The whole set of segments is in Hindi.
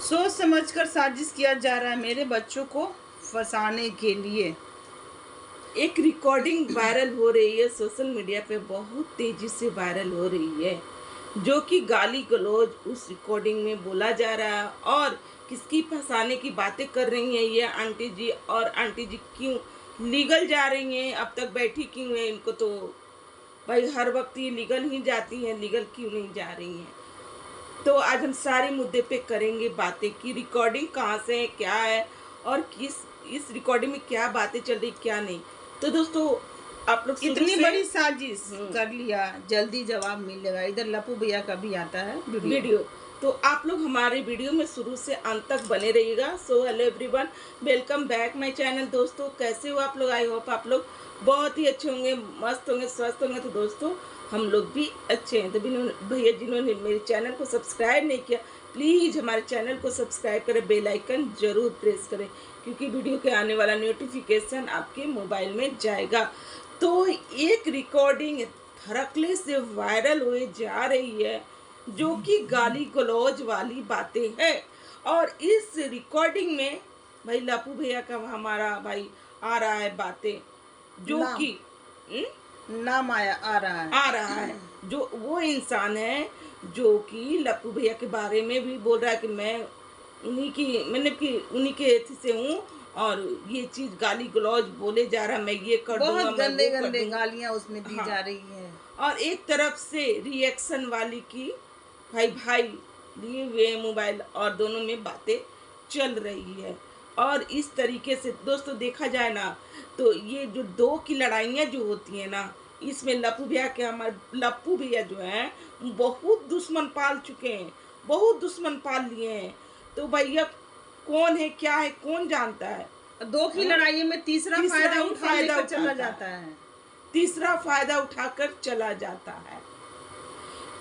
सोच समझकर साजिश किया जा रहा है मेरे बच्चों को फंसाने के लिए। एक रिकॉर्डिंग वायरल हो रही है सोशल मीडिया पे, बहुत तेजी से वायरल हो रही है, जो कि गाली गलौज उस रिकॉर्डिंग में बोला जा रहा है और किसकी फंसाने की बातें कर रही हैं ये आंटी जी। और आंटी जी क्यों लीगल जा रही हैं, अब तक बैठी क्यों है? इनको तो भाई हर वक्त ये लीगल ही जाती हैं, लीगल क्यों नहीं जा रही हैं? तो आज हम सारे मुद्दे पे करेंगे बातें कि रिकॉर्डिंग कहाँ से है, क्या है और किस इस रिकॉर्डिंग में क्या बातें चल रही क्या नहीं। तो दोस्तों आप लोग इतनी बड़ी साजिश हम्म। कर लिया, जल्दी जवाब मिलेगा। इधर लपू भैया का भी आता है वीडियो। तो आप लोग हमारे वीडियो में शुरू से अंत तक बने रहिएगा। So hello everyone, welcome back my channel. दोस्तों कैसे हो आप लोग? आई होप आप लोग बहुत ही अच्छे होंगे, मस्त होंगे, स्वस्थ होंगे। तो दोस्तों हम लोग भी अच्छे हैं। तो भैया जिन्होंने मेरे चैनल को सब्सक्राइब नहीं किया, प्लीज़ हमारे चैनल को सब्सक्राइब करें, बेल आइकन जरूर प्रेस करें, क्योंकि वीडियो के आने वाला नोटिफिकेशन आपके मोबाइल में जाएगा। तो एक रिकॉर्डिंग धड़कले से वायरल हुए जा रही है, जो कि गाली गलौज वाली बातें हैं। और इस रिकॉर्डिंग में भाई लपू भैया का हमारा भाई आ रहा है बातें, जो कि नाम आ रहा है जो वो इंसान है जो कि लपू भैया के बारे में भी बोल रहा है कि मैं उन्हीं के एथी से हूँ और ये चीज गाली गलौज बोले जा रहा है, मैं ये कर दूंगा, बहुत गंदे गंदे गालियां उसमें दी हाँ। जा रही है। और एक तरफ से रिएक्शन वाली की भाई भाई लिए हुए मोबाइल और दोनों में बातें चल रही है। और इस तरीके से दोस्तों देखा जाए ना, तो ये जो दो की लड़ाइयाँ जो होती है ना, इसमें लप्पू भैया के हमारे लप्पू भैया जो हैं बहुत दुश्मन पाल चुके हैं, बहुत दुश्मन पाल लिए हैं। तो भैया कौन है क्या है कौन जानता है? दो की लड़ाई में तीसरा फायदा चला जाता है, तीसरा फायदा उठाकर चला जाता है।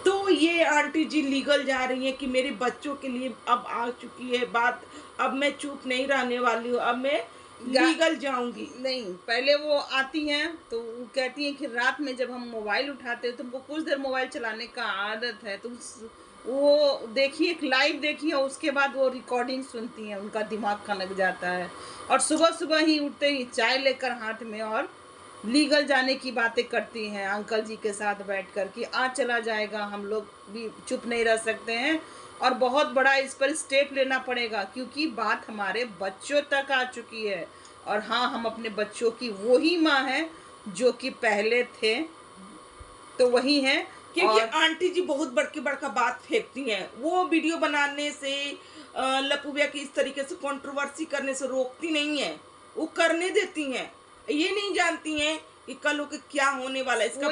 तो ये आंटी जी लीगल जा रही है कि मेरे बच्चों के लिए अब आ चुकी है बात, अब मैं चुप नहीं रहने वाली हूँ, अब मैं लीगल जाऊंगी। नहीं, पहले वो आती हैं तो वो कहती हैं कि रात में जब हम मोबाइल उठाते हैं तुमको कुछ देर मोबाइल चलाने का आदत है, तुम वो देखिए, लाइव देखिए, उसके बाद वो रिकॉर्डिंग सुनती हैं, उनका दिमाग खनक जाता है। और सुबह सुबह ही उठते ही चाय लेकर हाथ में और लीगल जाने की बातें करती हैं अंकल जी के साथ बैठकर कि आज चला जाएगा, हम लोग भी चुप नहीं रह सकते हैं और बहुत बड़ा इस पर स्टेप लेना पड़ेगा, क्योंकि बात हमारे बच्चों तक आ चुकी है। और हाँ, हम अपने बच्चों की वही माँ है जो कि पहले थे तो वही है। क्योंकि आंटी जी बहुत बड़का बात फेंकती हैं, वो वीडियो बनाने से लप्पू भैया की इस तरीके से कंट्रोवर्सी करने से रोकती नहीं है, वो करने देती हैं। ये नहीं जानती हैं कि कल को क्या होने वाला है, इसका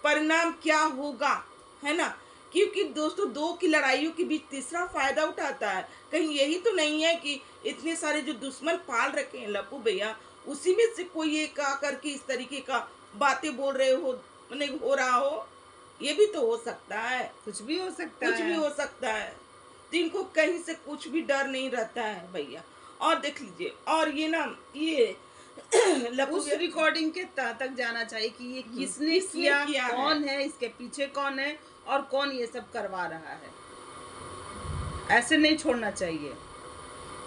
परिणाम क्या होगा, है ना? क्योंकि दोस्तों दो की लड़ाइयों के बीच तीसरा फायदा उठाता है। कहीं यही तो नहीं है कि इतने सारे जो दुश्मन पाल रखे हैं लप्पू भैया, उसी में से कोई एक आकर के इस तरीके का बातें बोल रहे हो, नहीं हो रहा हो? ये भी तो हो सकता है, कुछ भी हो सकता कुछ भी हो सकता है। तो इनको कहीं से कुछ भी डर नहीं रहता है भैया। और देख लीजिए, और ये ना ये उस रिकॉर्डिंग के तक जाना चाहिए कि ये किसने किया कौन है, इसके पीछे कौन है और कौन ये सब करवा रहा है। ऐसे नहीं छोड़ना चाहिए।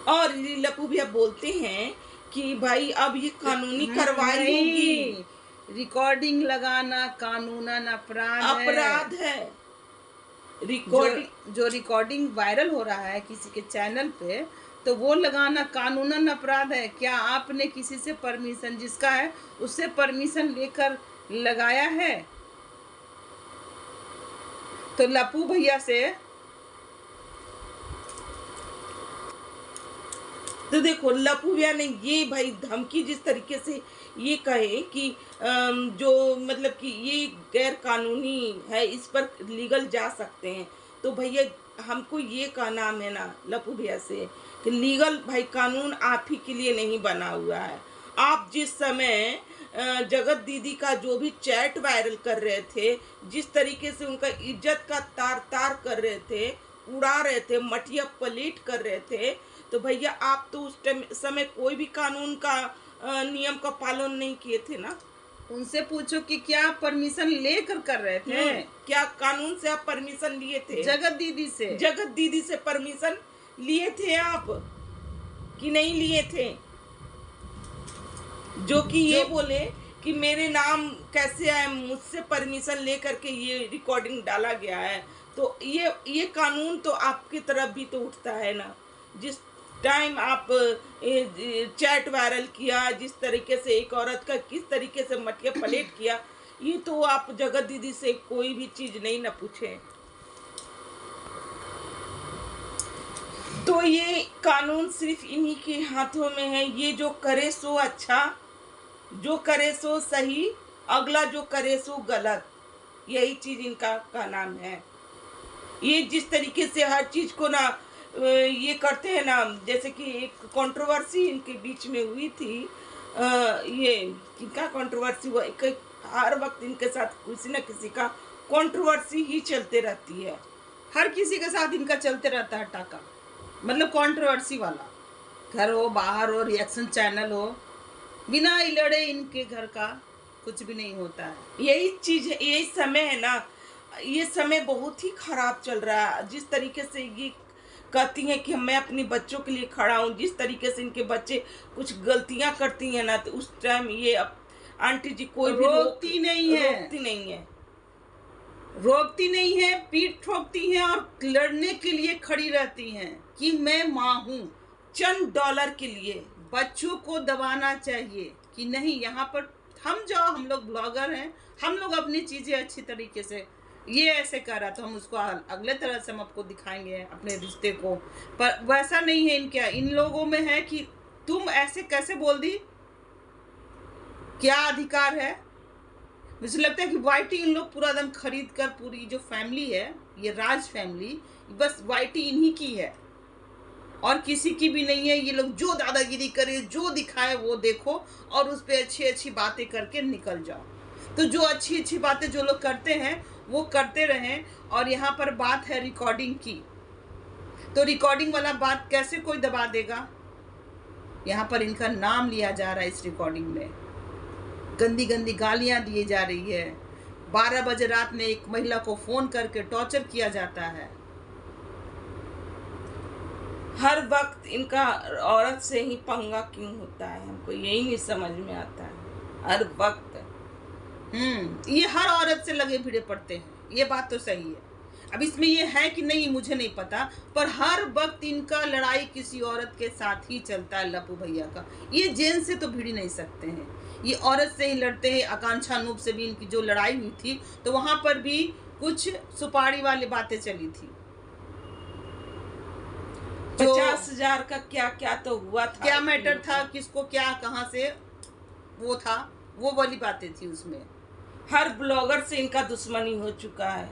और लप्पू भैया बोलते हैं कि भाई अब ये कानूनी कार्रवाई होगी। रिकॉर्डिंग लगाना कानूनन अपराध है। रिकॉर्डिंग जो रिकॉर्डिंग वायरल हो रहा है किसी के चैनल पे, तो वो लगाना कानूनन अपराध है। क्या आपने किसी से परमिशन, जिसका है उससे परमिशन लेकर लगाया है? तो लप्पू भैया से तो देखो लप्पू भैया ने ये भाई धमकी जिस तरीके से ये कहे कि जो मतलब कि ये गैर कानूनी है, इस पर लीगल जा सकते हैं। तो भैया हमको ये कहना है ना लप्पू भैया से कि लीगल भाई कानून आप ही के लिए नहीं बना हुआ है। आप जिस समय जगत दीदी का जो भी चैट वायरल कर रहे थे, जिस तरीके से उनका इज्जत का तार तार कर रहे थे, उड़ा रहे थे, मटिया पलीट कर रहे थे, तो भैया आप तो उस समय कोई भी कानून का नियम का पालन नहीं किए थे ना। उनसे पूछो कि क्या परमिशन लेकर कर रहे थे। क्या कानून से आप परमिशन लिए थे? जगत दीदी से परमिशन लिए थे आप कि नहीं लिए थे? जो कि ये बोले कि मेरे नाम कैसे आए, मुझसे परमिशन लेकर के ये रिकॉर्डिंग डाला गया है, तो ये कानून तो आपकी तरफ भी तो उठता है ना। जिस टाइम आप चैट वायरल किया, जिस तरीके से एक औरत का किस तरीके से मटिया पलेट किया, ये तो आप जगत दीदी से कोई भी चीज नहीं ना पूछे। तो ये कानून सिर्फ इन्हीं के हाथों में है। ये जो करे सो अच्छा, जो करे सो सही, अगला जो करे सो गलत, यही चीज इनका का नाम है। ये जिस तरीके से हर चीज को ना ये करते हैं ना, जैसे कि एक कंट्रोवर्सी इनके बीच में हुई थी। ये किनका कंट्रोवर्सी हुआ? हर वक्त इनके साथ किसी न किसी का कंट्रोवर्सी ही चलते रहती है। हर किसी के साथ इनका चलते रहता है टाका, मतलब कंट्रोवर्सी वाला। घर हो, बाहर हो, रिएक्शन चैनल हो, बिना लड़े इनके घर का कुछ भी नहीं होता है। यही चीज है, यही समय है ना। ये समय बहुत ही खराब चल रहा है। जिस तरीके से ये कहती हैं कि मैं अपने बच्चों के लिए खड़ा हूँ, जिस तरीके से इनके बच्चे कुछ गलतियां करती हैं ना, तो उस टाइम ये आंटी जी कोई भी रोकती नहीं है, पीठ ठोकती हैं और लड़ने के लिए खड़ी रहती हैं कि मैं माँ हूँ। चंद डॉलर के लिए बच्चों को दबाना चाहिए कि नहीं, यहाँ पर हम लोग ब्लॉगर हैं, हम लोग अपनी चीजें अच्छी तरीके से, ये ऐसे कर रहा तो हम उसको अगले तरह से हम आपको दिखाएंगे अपने रिश्ते को। पर वैसा नहीं है इनके, इन लोगों में है कि तुम ऐसे कैसे बोल दी, क्या अधिकार है। मुझे लगता है कि वाईटी इन लोग पूरा दम खरीद कर, पूरी जो फैमिली है, ये राज फैमिली, बस वाईटी इन्हीं की है और किसी की भी नहीं है। ये लोग जो दादागिरी करे, जो दिखाए वो देखो और उस पर अच्छी अच्छी बातें करके निकल जाओ। तो जो अच्छी अच्छी बातें जो लोग करते हैं वो करते रहें। और यहाँ पर बात है रिकॉर्डिंग की, तो रिकॉर्डिंग वाला बात कैसे कोई दबा देगा। यहाँ पर इनका नाम लिया जा रहा है, इस रिकॉर्डिंग में गंदी गंदी गालियां दी जा रही है। 12 बजे रात में एक महिला को फोन करके टॉर्चर किया जाता है। हर वक्त इनका औरत से ही पंगा क्यों होता है, हमको यही नहीं समझ में आता है। हर वक्त ये हर औरत से लगे भिड़े पड़ते हैं, ये बात तो सही है। अब इसमें ये है कि नहीं मुझे नहीं पता, पर हर वक्त इनका लड़ाई किसी औरत के साथ ही चलता है। लपू भैया का ये जेंट्स से तो भिड़ नहीं सकते हैं, ये औरत से ही लड़ते हैं। आकांक्षा अनूप से भी इनकी जो लड़ाई हुई थी, तो वहां पर भी कुछ सुपारी वाली बातें चली थी। 50,000 का क्या क्या तो हुआ था, क्या मैटर था, किसको क्या कहां से वो था, वो वाली बातें थी उसमें। हर ब्लॉगर से इनका दुश्मनी हो चुका है।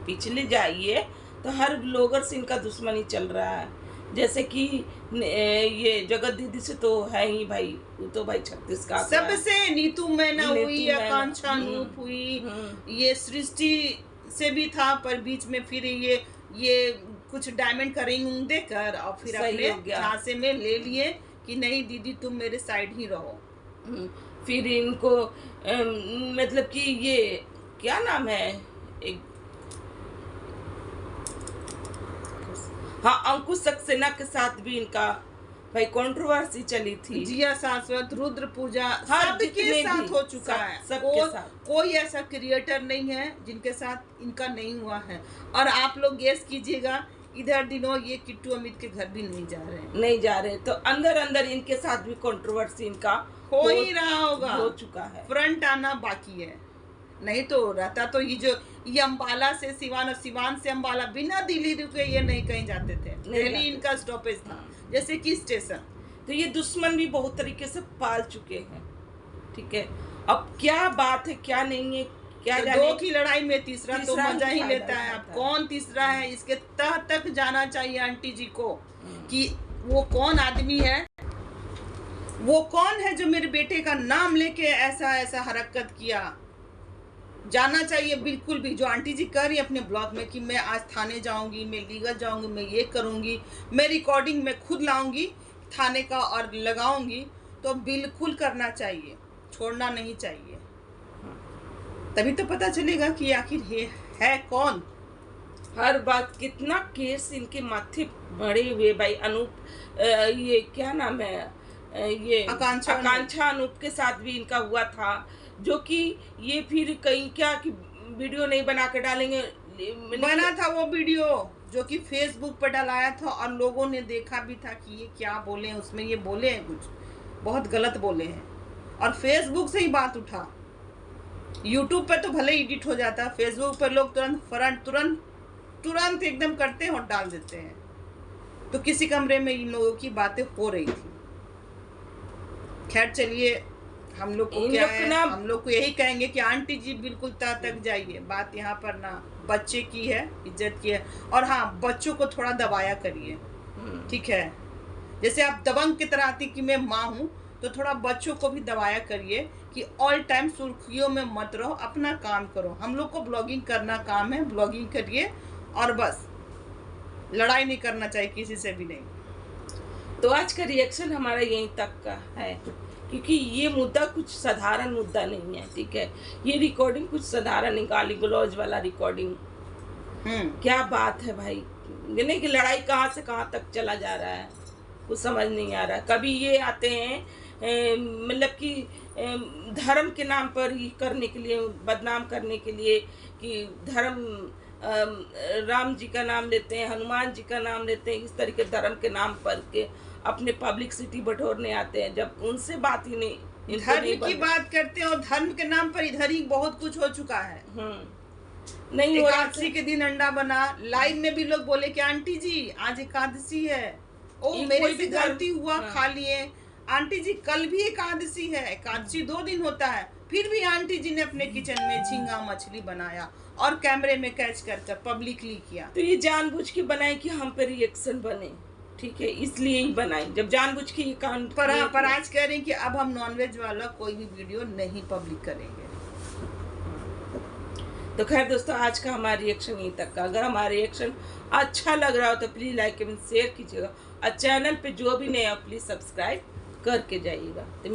पिछले जाइए तो हर ब्लॉगर से इनका दुश्मनी चल रहा है। जैसे कि ये जगत दीदी से तो है ही भाई, वो तो भाई 36 का सबसे नीतू मैना हुई, आकांक्षा अनूप हुई, ये सृष्टि से भी था, पर बीच में फिर ये कुछ डायमंड का रिंग देकर और फिर अपने झांसे में ले लिए कि नहीं दीदी तुम मेरे साइड ही रहो। फिर इनको मतलब कि ये क्या नाम है, एक हाँ अंकुश सक्सेना के साथ भी इनका भाई कंट्रोवर्सी चली थी। जिया शाश्वत, रुद्र पूजा, सबके साथ हो चुका है। सबके साथ कोई ऐसा क्रिएटर नहीं है जिनके साथ इनका नहीं हुआ है। और आप लोग गेस कीजिएगा, इधर दिनों ये किट्टू अमित के घर भी नहीं जा रहे, तो अंदर अंदर इनके साथ भी कंट्रोवर्सी इनका हो ही रहा होगा, हो चुका है। फ्रंट आना बाकी है, नहीं तो रहता तो ये अम्बाला से सिवान और सिवान से अम्बाला बिना दिल्ली रुके ये नहीं कहीं जाते थे। दिल्ली इनका स्टॉपेज था, जैसे कि स्टेशन। तो ये दुश्मन भी बहुत तरीके से पाल चुके हैं। ठीक है, अब क्या बात है क्या नहीं है, क्या तो दो की लड़ाई में तीसरा तो मजा ही लेता है। अब कौन तीसरा है इसके तह तक जाना चाहिए आंटी जी को कि वो कौन आदमी है, वो कौन है जो मेरे बेटे का नाम लेके ऐसा हरकत किया, जाना चाहिए बिल्कुल भी। जो आंटी जी कह रही है अपने ब्लॉग में कि मैं आज थाने जाऊंगी, मैं लीगल जाऊंगी, मैं ये करूंगी, मैं रिकॉर्डिंग में खुद लाऊंगी थाने का और लगाऊंगी, तो बिल्कुल करना चाहिए, छोड़ना नहीं चाहिए। तभी तो पता चलेगा कि आखिर है कौन। हर बात कितना केस इनके माथे बड़े हुए भाई। ये क्या नाम है, ये आकांक्षा अनूप के साथ भी इनका हुआ था, जो कि ये फिर कहीं क्या कि वीडियो नहीं बना के डालेंगे। बना था वो वीडियो जो कि फेसबुक पर डलाया था और लोगों ने देखा भी था कि ये क्या बोले हैं उसमें। ये बोले हैं कुछ बहुत गलत बोले हैं और फेसबुक से ही बात उठा। यूट्यूब पर तो भले एडिट हो जाता, फेसबुक पर लोग तुरंत एकदम करते हैं और डाल देते हैं। तो किसी कमरे में इन लोगों की बातें हो रही थी। खैर चलिए, हम लोग को क्या है, हम लोग को यही कहेंगे कि आंटी जी बिल्कुल तक जाइए। बात यहाँ पर ना बच्चे की है, इज्जत की है। और हाँ, बच्चों को थोड़ा दबाया करिए, ठीक है। जैसे आप दबंग की तरह आती कि मैं माँ हूँ, तो थोड़ा बच्चों को भी दबाया करिए कि ऑल टाइम सुर्खियों में मत रहो, अपना काम करो। हम लोग को ब्लॉगिंग करना काम है, ब्लॉगिंग करिए और बस। लड़ाई नहीं करना चाहिए किसी से भी नहीं। तो आज का रिएक्शन हमारा यहीं तक का है, क्योंकि ये मुद्दा कुछ साधारण मुद्दा नहीं है, ठीक है। ये रिकॉर्डिंग कुछ साधारण गाली गलौज वाला रिकॉर्डिंग। क्या बात है भाई, यानी कि लड़ाई कहाँ से कहाँ तक चला जा रहा है, कुछ समझ नहीं आ रहा। कभी ये आते हैं मतलब कि धर्म के नाम पर ही करने के लिए, बदनाम करने के लिए, कि धर्म राम जी का नाम लेते हैं, हनुमान जी का नाम लेते हैं, इस तरीके धर्म के नाम पर के अपने पब्लिसिटी बटोरने आते हैं, जब उनसे बात ही नहीं, धर्म की बात करते हैं। और धर्म के नाम पर इधर ही बहुत कुछ हो चुका है। नहीं, एकादशी के दिन अंडा बना, लाइव में भी लोग बोले कि आंटी जी आज एकादशी है। ओ मेरे से गलती हुआ, खा लिए। आंटी जी कल भी एकादशी है, एकादशी 2 दिन होता है। फिर भी आंटी जी ने अपने किचन में झींगा मछली बनाया और कैमरे में कैच कर पब्लिकली किया। तो ये जानबूझ के बनाए कि हम पे रिएक्शन बने, ठीक है, इसलिए ही बनाए। जब जानबूझ के ये काम पर आज कह रहे हैं कि अब हम नॉनवेज वाला कोई भी वीडियो नहीं पब्लिक करेंगे। तो खैर दोस्तों, आज का हमारा रिएक्शन यहीं तक का। अगर हमारा रिएक्शन अच्छा लग रहा हो तो प्लीज़ लाइक कमेंट शेयर कीजिएगा, और चैनल पे जो भी नया प्लीज़ सब्सक्राइब करके जाइएगा। तो